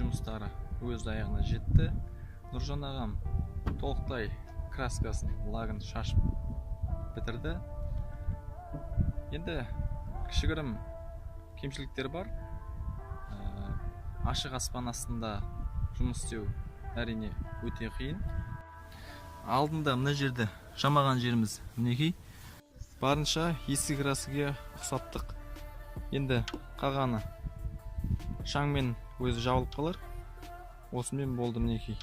жұмыстары өз аяғына жетті. Нұржан ағам толықтай краскасын, лагын шашып бітірді. Енді кішігірім кемшіліктер бар. Ашық аспан астында жұмыс істеу әрине өте қиын. Алдында мына жерде жамаған жеріміз мінекей. Барынша есік краскіге ұқсаттық. Енді қағаны шаңмен өзі жабылып қалар. Осымен болды мінекей.